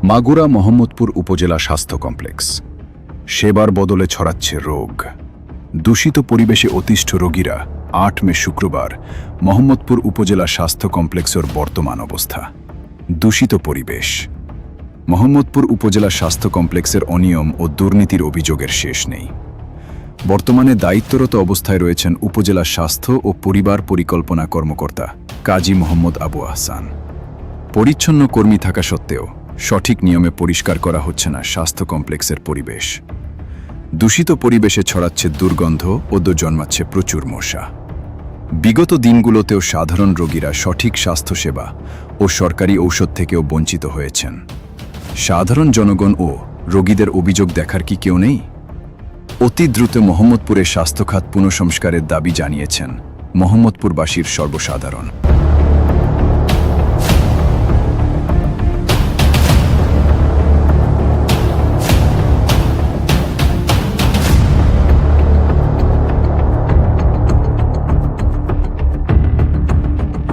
মাগুরা মোহাম্মদপুর উপজেলা স্বাস্থ্য কমপ্লেক্স। সেবার বদলে ছড়াচ্ছে রোগ। দূষিত পরিবেশে অতিষ্ঠ রোগীরা ৮ মে শুক্রবার মোহাম্মদপুর উপজেলা স্বাস্থ্য কমপ্লেক্সের বর্তমান অবস্থা। দূষিত পরিবেশ। মোহাম্মদপুর উপজেলা স্বাস্থ্য কমপ্লেক্সের অনিয়ম ও দুর্নীতির অভিযোগের শেষ নেই। বর্তমানে দায়িত্বরত অবস্থায় রয়েছেন উপজেলা স্বাস্থ্য ও পরিবার পরিকল্পনা কর্মকর্তা কাজী মোহাম্মদ আবু আহসান। পরিচ্ছন্ন কর্মী থাকা সত্ত্বেও সঠিক নিয়মে পরিষ্কার করা হচ্ছে না স্বাস্থ্য কমপ্লেক্সের পরিবেশ। দূষিত পরিবেশে ছড়াচ্ছে দুর্গন্ধ ও জন্মাচ্ছে প্রচুর মশা। বিগত দিনগুলোতেও সাধারণ রোগীরা সঠিক স্বাস্থ্যসেবা ও সরকারি ঔষধ থেকেও বঞ্চিত হয়েছেন। সাধারণ জনগণ ও রোগীদের অভিযোগ দেখার কি কেউ নেই? অতি দ্রুত মোহাম্মদপুরের স্বাস্থ্যখাত পুনঃসংস্কারের দাবি জানিয়েছেন মোহাম্মদপুরবাসীর সর্বসাধারণ।